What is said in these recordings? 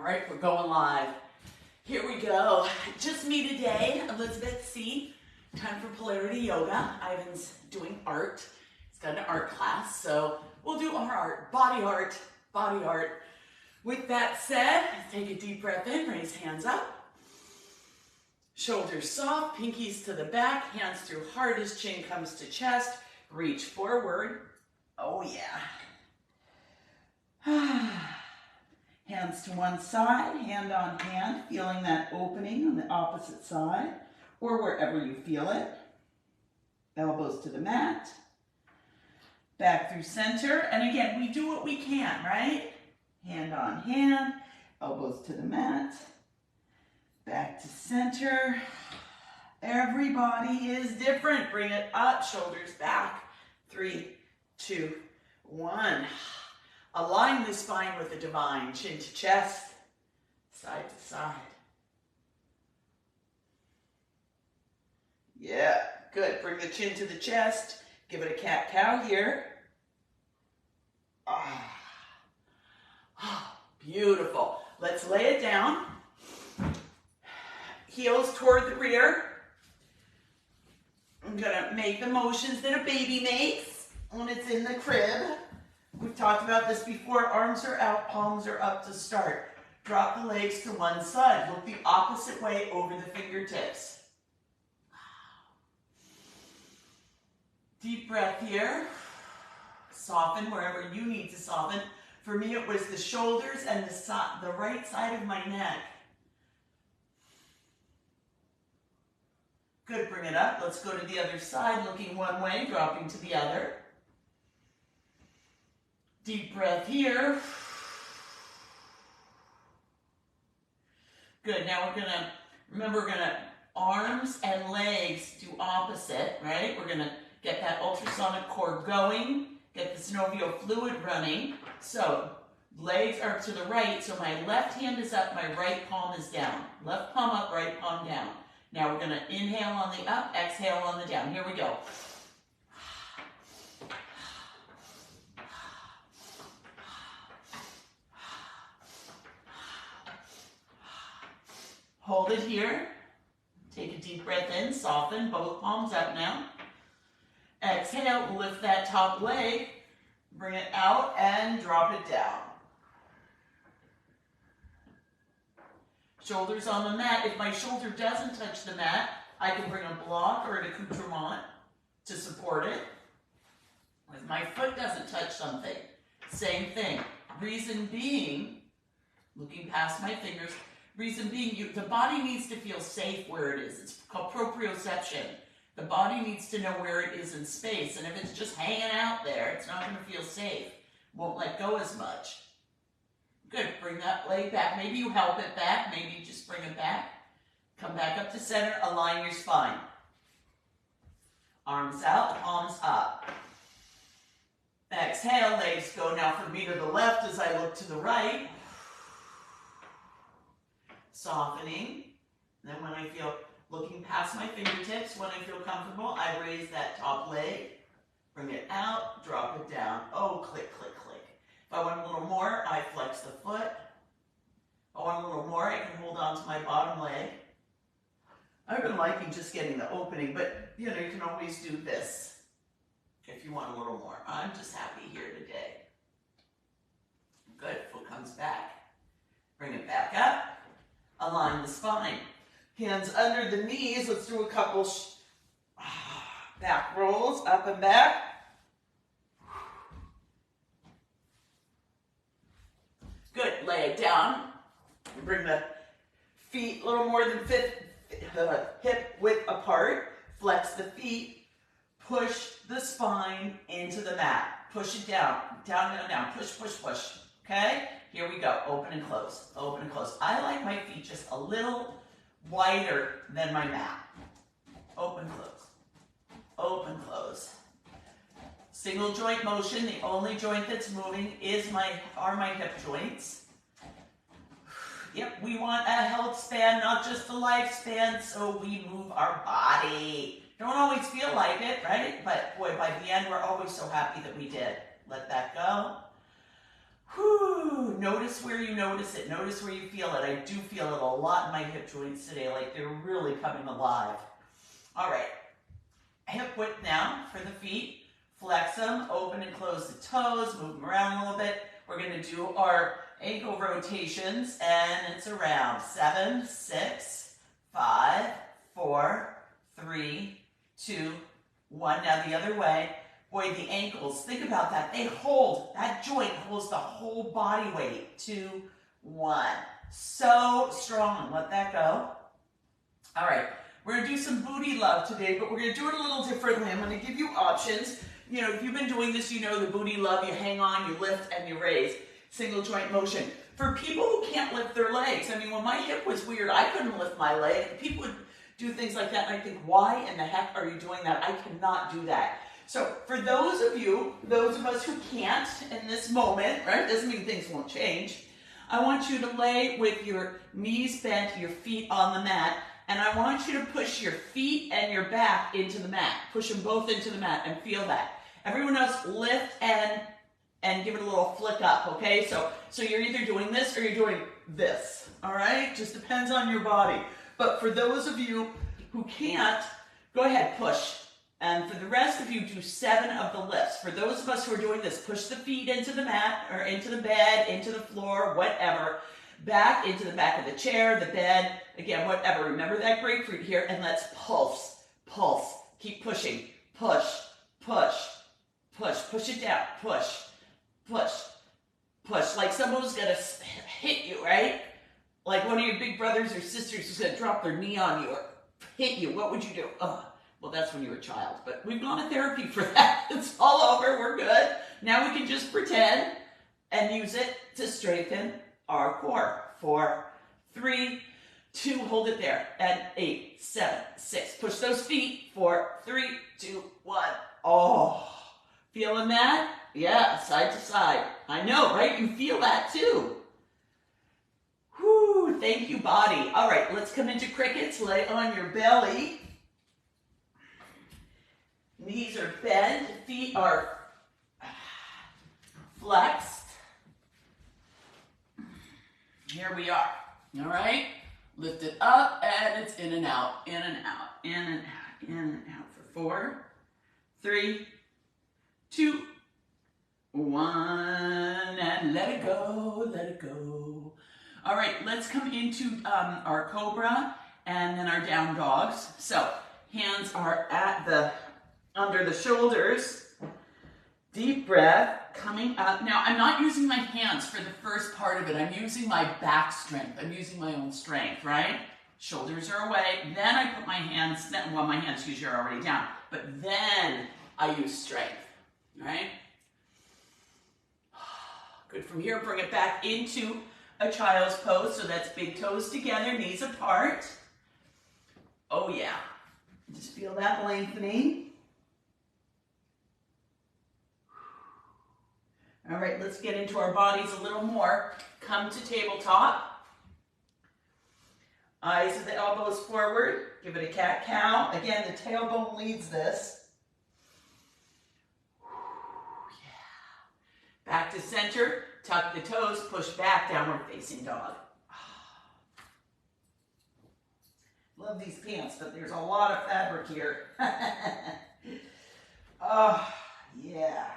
right, we're going live. Here we go. Just me today, Elizabeth C. Time for Polarity Yoga. Ivan's doing art. He's got an art class, so we'll do our art, body art, body art. With that said, take a deep breath in, raise hands up. Shoulders soft, pinkies to the back, hands through heart as chin comes to chest. Reach forward. Oh yeah. Hands to one side, hand on hand, feeling that opening on the opposite side or wherever you feel it. Elbows to the mat. Back through center. And again, we do what we can, right? Hand on hand, elbows to the mat. Back to center. Everybody is different. Bring it up, shoulders back. 3, 2, 1. Align the spine with the divine, chin to chest, side to side. Yeah, good. Bring the chin to the chest. Give it a cat-cow here. Beautiful. Let's lay it down. Heels toward the rear. I'm gonna make the motions that a baby makes when it's in the crib. We've talked about this before. Arms are out, palms are up to start. Drop the legs to one side. Look the opposite way over the fingertips. Deep breath here. Soften wherever you need to soften. For me, it was the shoulders and the right side of my neck. Good, bring it up. Let's go to the other side, looking one way, dropping to the other. Deep breath here. Good, now we're gonna arms and legs do opposite, right? We're gonna get that ultrasonic core going, get the synovial fluid running. So, legs are to the right, so my left hand is up, my right palm is down. Left palm up, right palm down. Now we're gonna inhale on the up, exhale on the down. Here we go. Hold it here. Take a deep breath in, soften, both palms up now. Exhale, lift that top leg, bring it out and drop it down. Shoulders on the mat. If my shoulder doesn't touch the mat, I can bring a block or an accoutrement to support it. If my foot doesn't touch something, same thing. Reason being, looking past my fingers, reason being, the body needs to feel safe where it is. It's called proprioception. The body needs to know where it is in space, and if it's just hanging out there, it's not going to feel safe. Won't let go as much. Good, bring that leg back. Maybe you help it back, maybe you just bring it back. Come back up to center, align your spine. Arms out, palms up. Exhale, legs go now from me to the left as I look to the right. Softening. Then when I feel, looking past my fingertips, when I feel comfortable, I raise that top leg, bring it out, drop it down. Oh, click, click, click. If I want a little more, I flex the foot. If I want a little more, I can hold on to my bottom leg. I've been liking just getting the opening, but you can always do this if you want a little more. I'm just happy here today. Good, foot comes back. Bring it back up. Align the spine. Hands under the knees. Let's do a couple back rolls, up and back. Good, lay it down. Bring the feet a little more than hip width apart. Flex the feet. Push the spine into the mat. Push it down, down, down, down. Push, push, push. Okay? Here we go. Open and close. Open and close. I like my feet just a little wider than my mat. Open, close. Open, close. Single joint motion. The only joint that's moving are my hip joints. Yep, we want a health span, not just a lifespan, so we move our body. Don't always feel like it, right? But boy, by the end, we're always so happy that we did. Let that go. Whew. Woo! Notice where you notice it. Notice where you feel it. I do feel it a lot in my hip joints today, like they're really coming alive. All right. Hip width now for the feet. Flex them, open and close the toes, move them around a little bit. We're going to do our ankle rotations, and it's around 7, 6, 5, 4, 3, 2, 1. Now the other way. Boy, the ankles, think about that. They hold, that joint holds the whole body weight. 2, 1. So strong. Let that go. All right. We're going to do some booty love today, but we're going to do it a little differently. I'm going to give you options. You know, if you've been doing this, you know the booty love. You hang on, you lift, and you raise. Single joint motion. For people who can't lift their legs, I mean, when my hip was weird, I couldn't lift my leg. People would do things like that, and I think, why in the heck are you doing that? I cannot do that. So for those of you, those of us who can't in this moment, right, doesn't mean things won't change, I want you to lay with your knees bent, your feet on the mat, and I want you to push your feet and your back into the mat. Push them both into the mat and feel that. Everyone else lift and give it a little flick up, okay? So you're either doing this or you're doing this, all right? Just depends on your body. But for those of you who can't, go ahead, push. And for the rest of you, do 7 of the lifts. For those of us who are doing this, push the feet into the mat or into the bed, into the floor, whatever. Back into the back of the chair, the bed, again, whatever. Remember that grapefruit here, and let's pulse, pulse. Keep pushing, push, push, push, push it down, push, push, push. Like someone's gonna hit you, right? Like one of your big brothers or sisters is gonna drop their knee on you or hit you. What would you do? Well, that's when you were a child, but we've gone to therapy for that. It's all over, we're good. Now we can just pretend and use it to strengthen our core. 4, 3, 2, hold it there, and 8, 7, 6. Push those feet. 4, 3, 2, 1. Oh, feeling that? Yeah, side to side. I know, right? You feel that too. Whew, thank you, body. All right, let's come into crickets. Lay on your belly. Knees are bent, feet are flexed. Here we are, all right? Lift it up, and it's in and out, in and out, in and out, in and out for 4, 3, 2, 1, and let it go, let it go. All right, let's come into our cobra and then our down dogs. So hands are at under the shoulders. Deep breath, coming up. Now, I'm not using my hands for the first part of it. I'm using my back strength. I'm using my own strength, right? Shoulders are away. Then I put my hands, well, my hands usually are already down, but then I use strength, right? Good. From here, bring it back into a child's pose. So that's big toes together, knees apart. Oh, yeah. Just feel that lengthening. All right, let's get into our bodies a little more. Come to tabletop. Eyes of the elbows forward. Give it a cat-cow. Again, the tailbone leads this. Yeah. Back to center. Tuck the toes. Push back. Downward facing dog. Love these pants, but there's a lot of fabric here. Oh, yeah.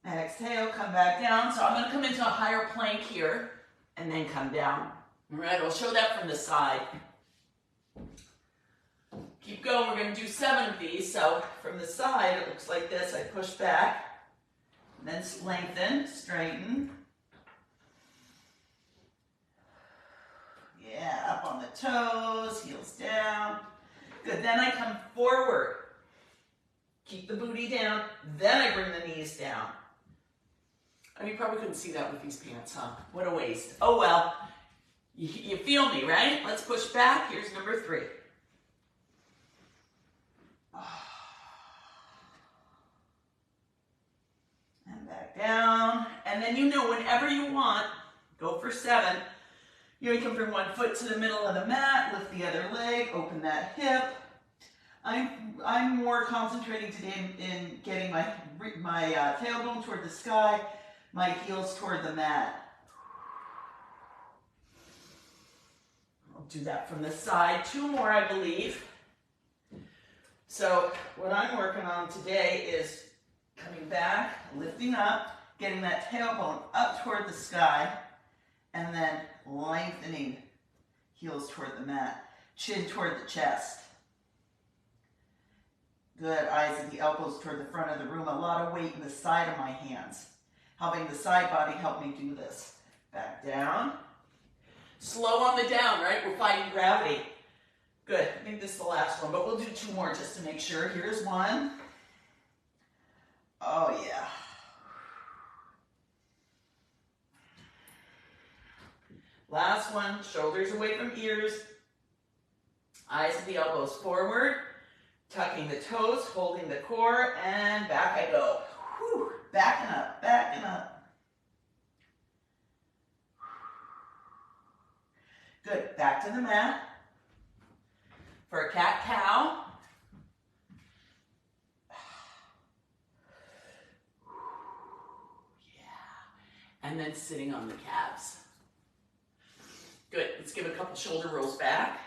Exhale, come back down. So I'm going to come into a higher plank here and then come down. All right, I'll show that from the side. Keep going. We're going to do 7 of these. So from the side, it looks like this. I push back, and then lengthen, straighten. Yeah, up on the toes, heels down. Good. Then I come forward. Keep the booty down. Then I bring the knees down. I mean, you probably couldn't see that with these pants, huh? What a waste. Oh, well. You feel me, right? Let's push back. Here's number 3. And back down. And then you know, whenever you want, go for 7. You can bring one foot to the middle of the mat, lift the other leg, open that hip. I'm more concentrating today in getting my tailbone toward the sky. my heels toward the mat. I'll do that from the side. 2 more, I believe. So what I'm working on today is coming back, lifting up, getting that tailbone up toward the sky, and then lengthening heels toward the mat, chin toward the chest. Good, eyes and the elbows toward the front of the room. A lot of weight in the side of my hands. Helping the side body help me do this. Back down. Slow on the down, right? We're fighting gravity. Good, I think this is the last one, but we'll do 2 more just to make sure. Here's one. Oh yeah. Last one, shoulders away from ears. Eyes and the elbows forward. Tucking the toes, holding the core, and back I go. Whew. Backing up, backing up. Good, back to the mat. For a cat-cow. Yeah. And then sitting on the calves. Good, let's give a couple shoulder rolls back.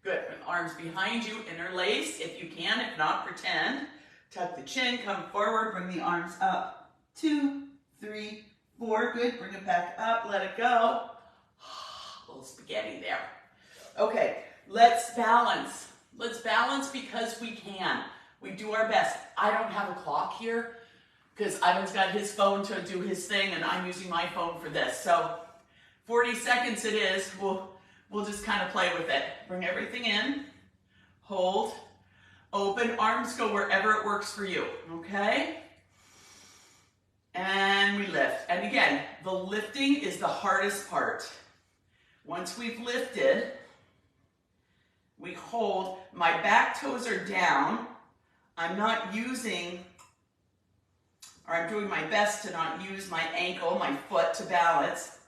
Good, arms behind you, interlace if you can, if not, pretend. Tuck the chin, come forward, bring the arms up. 2, 3, 4, good, bring it back up, let it go. A little spaghetti there. Okay, let's balance. Let's balance because we can. We do our best. I don't have a clock here because Ivan's got his phone to do his thing and I'm using my phone for this. So 40 seconds it is. We'll just kind of play with it. Bring everything in, hold, open, arms go wherever it works for you, okay? And we lift. And again, the lifting is the hardest part. Once we've lifted, we hold, my back toes are down. I'm not using, or I'm doing my best to not use my ankle, my foot to balance,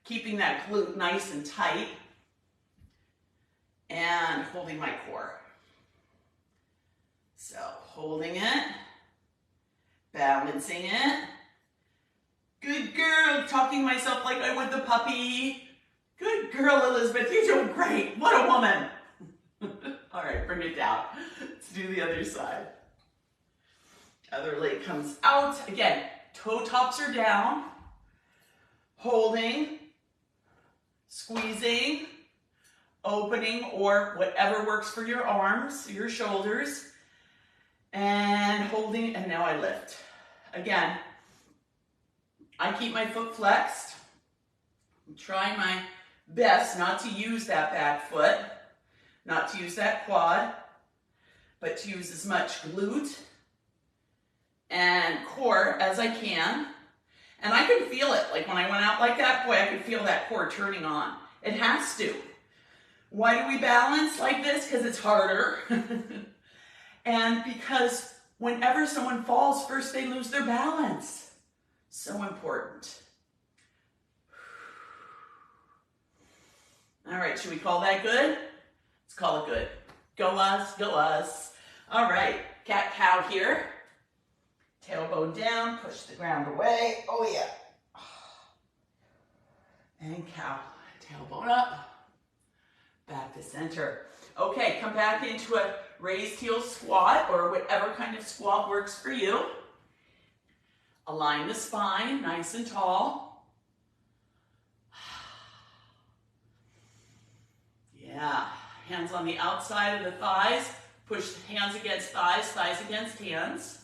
keeping that glute nice and tight. And holding my core. So holding it, balancing it. Good girl, talking to myself like I would the puppy. Good girl, Elizabeth, you're doing great. What a woman. All right, bring it down. Let's do the other side. Other leg comes out. Again, toe tops are down. Holding, squeezing, opening, or whatever works for your arms, your shoulders, and holding, and now I lift. Again, I keep my foot flexed. I'm trying my best not to use that back foot, not to use that quad, but to use as much glute and core as I can. And I can feel it, like when I went out like that, boy, I could feel that core turning on. It has to. Why do we balance like this? Because it's harder. And because whenever someone falls, first they lose their balance. So important. All right, should we call that good? Let's call it good. Go us, go us. All right, cat-cow here. Tailbone down, push the ground away. Oh yeah. And cow, tailbone up. Back to center. Okay, come back into a raised heel squat or whatever kind of squat works for you. Align the spine, nice and tall. Yeah, hands on the outside of the thighs. Push hands against thighs, thighs against hands.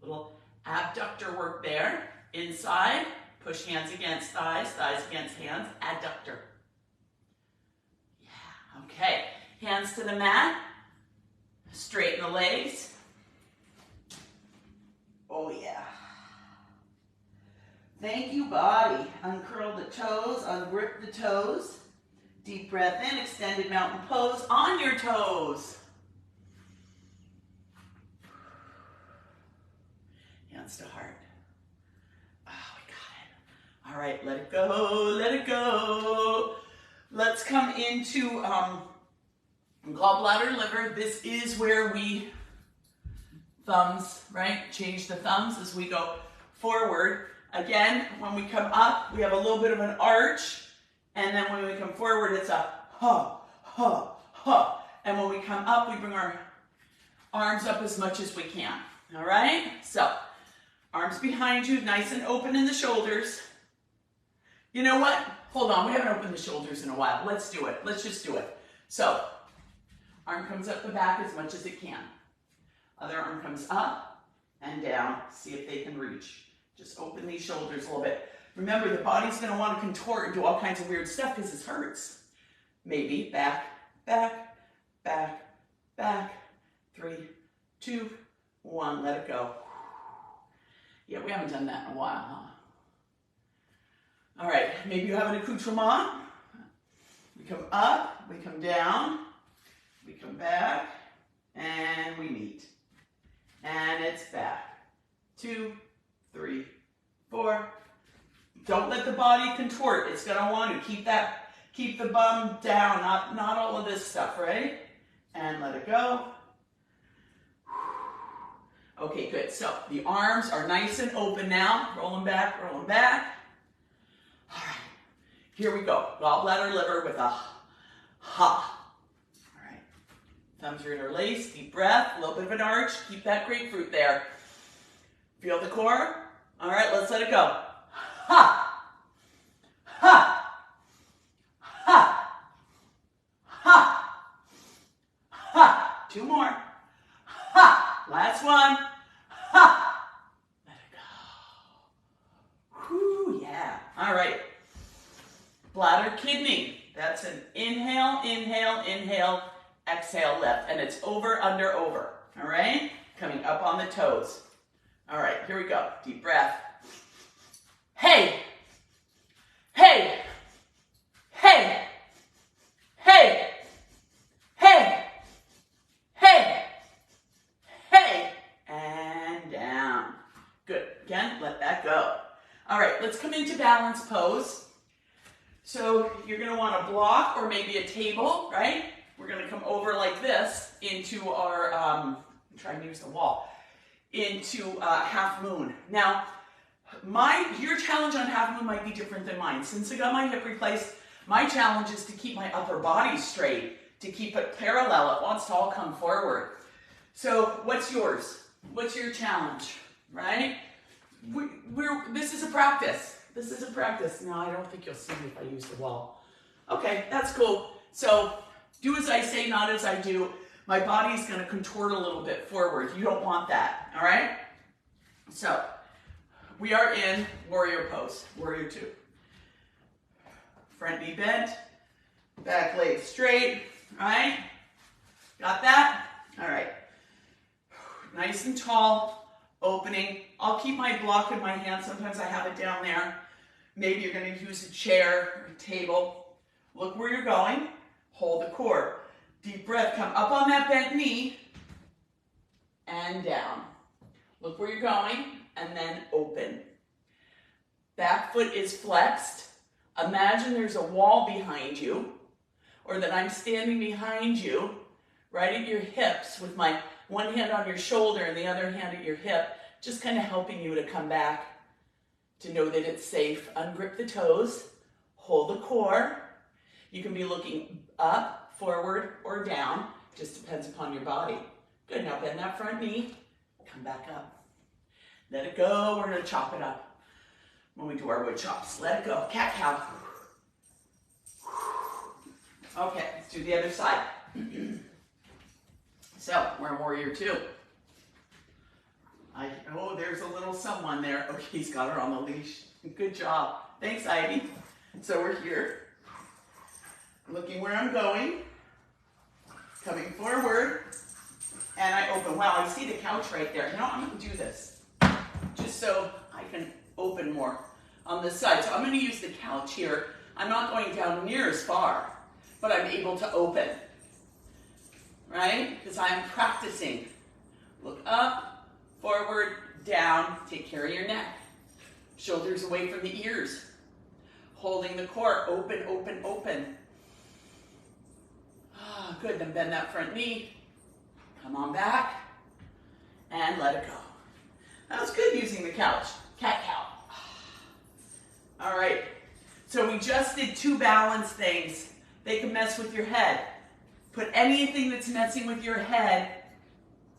Little abductor work there. Inside, push hands against thighs, thighs against hands, adductor. Okay, hands to the mat, straighten the legs. Oh yeah. Thank you, body. Uncurl the toes, ungrip the toes. Deep breath in, extended mountain pose on your toes. Hands to heart. Oh, we got it. All right, let it go, let it go. Let's come into gallbladder liver. This is where we thumbs, right? Change the thumbs as we go forward. Again, when we come up, we have a little bit of an arch. And then when we come forward, it's a ha, ha, ha. And when we come up, we bring our arms up as much as we can. All right? So, arms behind you, nice and open in the shoulders. You know what? Hold on, we haven't opened the shoulders in a while. Let's do it. Let's just do it. So, arm comes up the back as much as it can. Other arm comes up and down. See if they can reach. Just open these shoulders a little bit. Remember, the body's going to want to contort and do all kinds of weird stuff because this hurts. Maybe back, back, back, back. 3, 2, 1. Let it go. Yeah, we haven't done that in a while, huh? All right, maybe you have an accoutrement. We come up, we come down, we come back, and we meet. And it's back. 2, 3, 4. Don't let the body contort. It's gonna want to keep the bum down, not all of this stuff, right? And let it go. Okay, good. So the arms are nice and open now. Rolling back, rolling back. All right, here we go. Gallbladder liver with a ha. All right, thumbs are interlaced. Deep breath, a little bit of an arch. Keep that grapefruit there. Feel the core. All right, let's let it go. Ha, ha, ha, ha, ha. 2 more. Ha. Last one. Ha. Let it go. Whew, yeah. All right. Bladder, kidney. That's an inhale, inhale, inhale, exhale, lift. And it's over, under, over. All right? Coming up on the toes. All right, here we go. Deep breath. Hey. Hey. Hey. Hey. Hey. Hey. Hey. And down. Good. Again, let that go. All right, let's come into balance pose. So you're going to want a block or maybe a table, right? We're going to come over like this into our, try and use the wall, into half moon. Now, your challenge on half moon might be different than mine. Since I got my hip replaced, my challenge is to keep my upper body straight, to keep it parallel. It wants to all come forward. So what's yours? What's your challenge, right? This is a practice. This is a practice. No, I don't think you'll see me if I use the wall. Okay, that's cool. So do as I say, not as I do. My body's going to contort a little bit forward. You don't want that, all right? So we are in warrior pose, warrior 2. Front knee bent, back leg straight, all right? Got that? All right. Nice and tall, opening. I'll keep my block in my hand. Sometimes I have it down there. Maybe you're going to use a chair or a table. Look where you're going. Hold the core. Deep breath. Come up on that bent knee and down. Look where you're going and then open. Back foot is flexed. Imagine there's a wall behind you or that I'm standing behind you right at your hips with my one hand on your shoulder and the other hand at your hip, just kind of helping you to come back, to know that it's safe. Ungrip the toes, hold the core. You can be looking up, forward, or down. Just depends upon your body. Good, now bend that front knee, come back up. Let it go, we're gonna chop it up when we do our wood chops. Let it go, cat-cow. Okay, let's do the other side. So, we're in warrior 2. Oh, there's a little someone there. Okay, he's got her on the leash. Good job. Thanks, Ivy. So we're here. Looking where I'm going. Coming forward. And I open. Wow, I see the couch right there. You know, I'm going to do this. Just so I can open more on this side. So I'm going to use the couch here. I'm not going down near as far, but I'm able to open. Right? Because I'm practicing. Look up, forward, down. Take care of your neck. Shoulders away from the ears. Holding the core. Open, open, open. Ah, good. Then bend that front knee. Come on back. and let it go. That was good using the couch. Cat-cow. All right, so we just did 2 balance things. They can mess with your head. Put anything that's messing with your head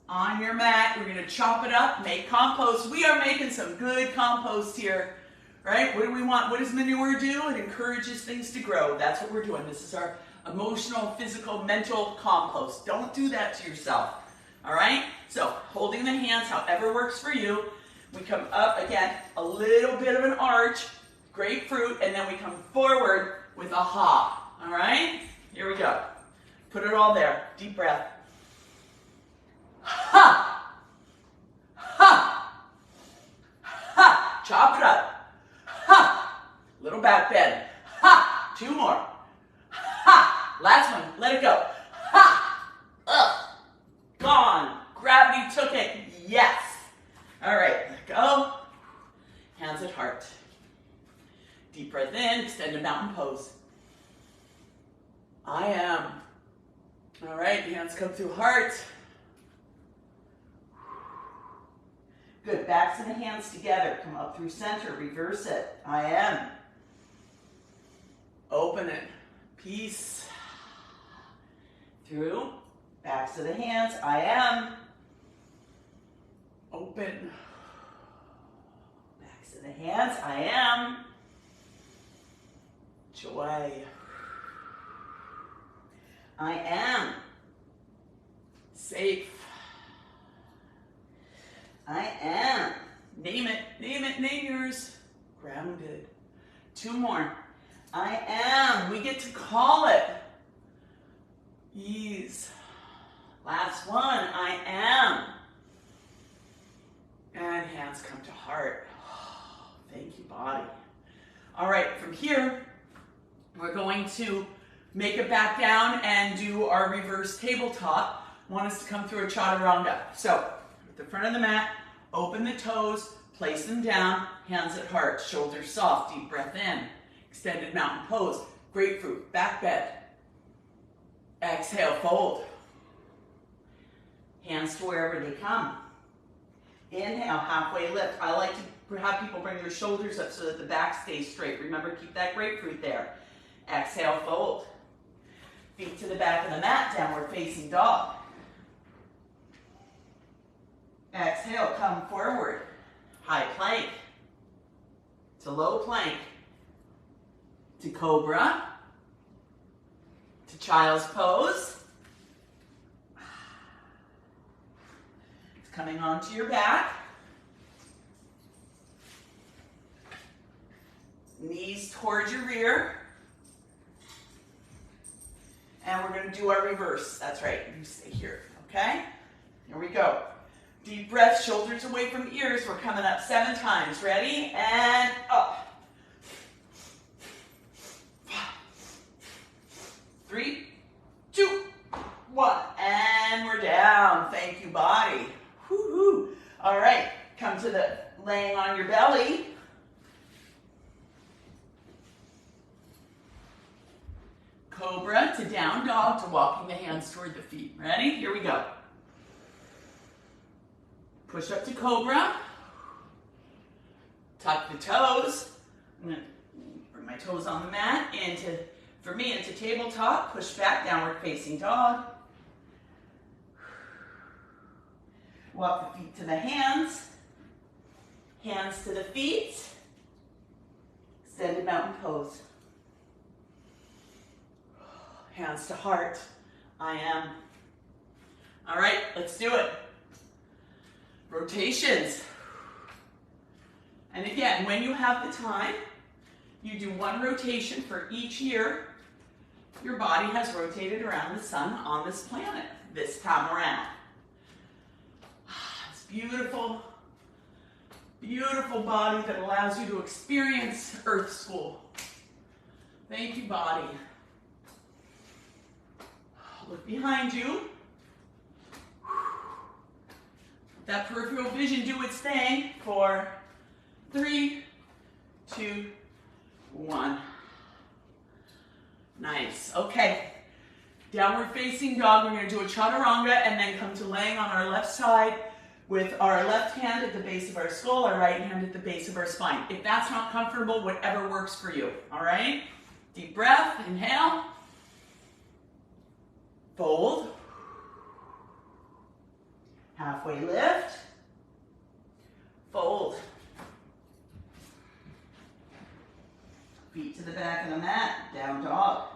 on your mat. We're gonna chop it up, make compost. We are making some good compost here, right? What do we want? What does manure do? It encourages things to grow. That's what we're doing. This is our emotional, physical, mental compost. Don't do that to yourself, all right? So holding the hands, however works for you. We come up, again, a little bit of an arch, grapefruit, and then we come forward with a hop, all right? Here we go. Put it all there. Deep breath. Ha! Ha! Ha! Chop it up. Ha! Little back bend. Ha! 2 more. Ha! Last one. Let it go. Ha! Ugh. Gone. Gravity took it. Yes. All right. Let go. Hands at heart. Deep breath in. Extended mountain pose. I am. All right. Hands come through heart. Good. Backs of the hands together. Come up through center. Reverse it. I am. Open it. Peace. Through. Backs of the hands. I am. Open. Backs of the hands. I am. Joy. I am. Safe. I am. Name it, name yours. Grounded. 2 more. I am. We get to call it. Ease. Last one. I am. And hands come to heart. Thank you, body. All right, from here, we're going to make it back down and do our reverse tabletop. Want us to come through a chaturanga. So, at the front of the mat, open the toes, place them down, hands at heart, shoulders soft, deep breath in. Extended mountain pose, grapefruit, back bend. Exhale, fold. Hands to wherever they come. Inhale, halfway lift. I like to have people bring their shoulders up so that the back stays straight. Remember, keep that grapefruit there. Exhale, fold. Feet to the back of the mat, downward facing dog. Exhale, come forward. High plank. To low plank. To cobra. To child's pose. It's coming onto your back. Knees towards your rear. And we're going to do our reverse. That's right. You stay here. Okay? Here we go. Deep breath, shoulders away from ears. We're coming up 7 times. Ready? And up. 5, 3, 2, 1. And we're down. Thank you, body. Woo-hoo. All right. Come to the laying on your belly. Cobra to down dog to walking the hands toward the feet. Ready? Here we go. Push up to cobra. Tuck the toes. I'm going to bring my toes on the mat into, for me, into tabletop. Push back, downward facing dog. Walk the feet to the hands. Hands to the feet. Extended mountain pose. Hands to heart. I am. All right, let's do it. Rotations. And again, when you have the time, you do 1 rotation for each year your body has rotated around the sun on this planet this time around. It's beautiful, beautiful body that allows you to experience Earth School. Thank you, body. Look behind you. Let that peripheral vision do its thing for 3, 2, 1. Nice. Okay. Downward facing dog. We're going to do a chaturanga and then come to laying on our left side. with our left hand at the base of our skull, our right hand at the base of our spine. If that's not comfortable, whatever works for you, all right? Deep breath, inhale. Fold. Halfway lift. Fold. Feet to the back of the mat, down dog.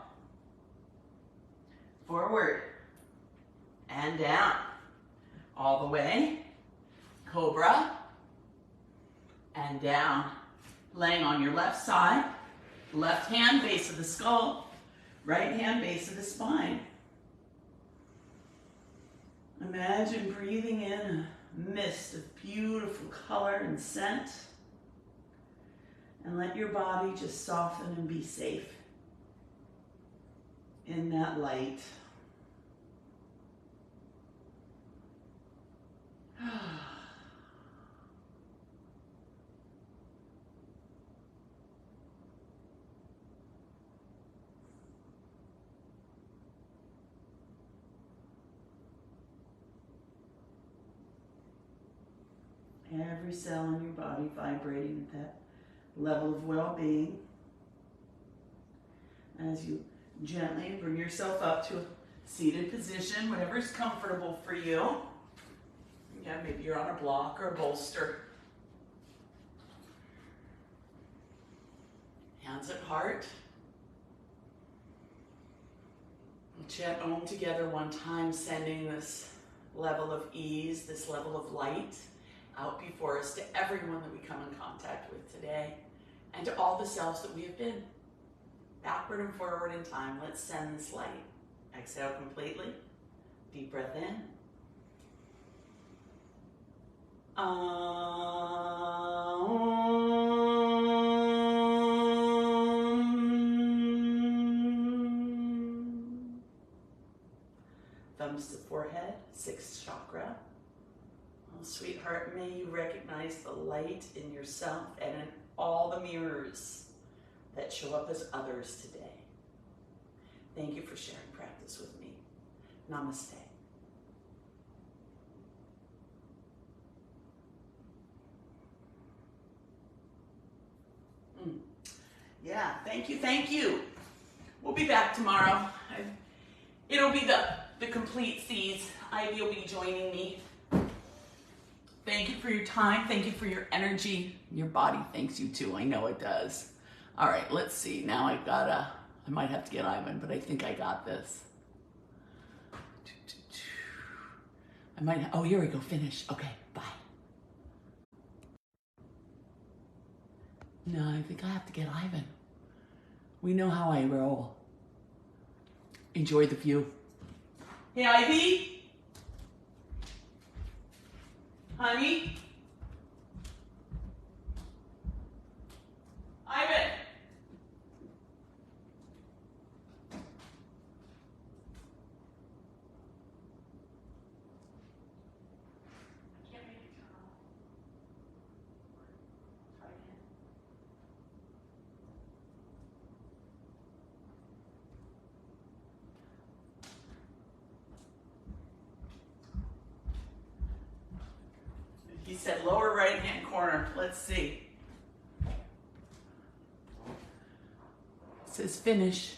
Forward and down. All the way. Cobra and down. Laying on your left side. Left hand, base of the skull. Right hand, base of the spine. Imagine breathing in a mist of beautiful color and scent. And let your body just soften and be safe in that light. Every cell in your body vibrating at that level of well-being. As you gently bring yourself up to a seated position, whatever's comfortable for you. Yeah, maybe you're on a block or a bolster. Hands at heart. We'll chant Om together one time, sending this level of ease, this level of light out before us to everyone that we come in contact with today and to all the selves that we have been. Backward and forward in time, let's send this light. Exhale completely. Deep breath in. Thumbs to forehead, sixth chakra. Oh, sweetheart, may you recognize the light in yourself and in all the mirrors that show up as others today. Thank you for sharing practice with me. Namaste. Yeah, thank you, thank you. We'll be back tomorrow. It'll be the complete C's. Ivy will be joining me. Thank you for your time. Thank you for your energy. Your body thanks you too. I know it does. All right, let's see. Now I might have to get Ivan, but I think I got this. Oh, here we go. Finish. Okay, bye. No, I think I have to get Ivan. We know how I roll. Enjoy the view. Hey, Ivy. Honey. Ivan. He said lower right hand corner. Let's see. It says finish.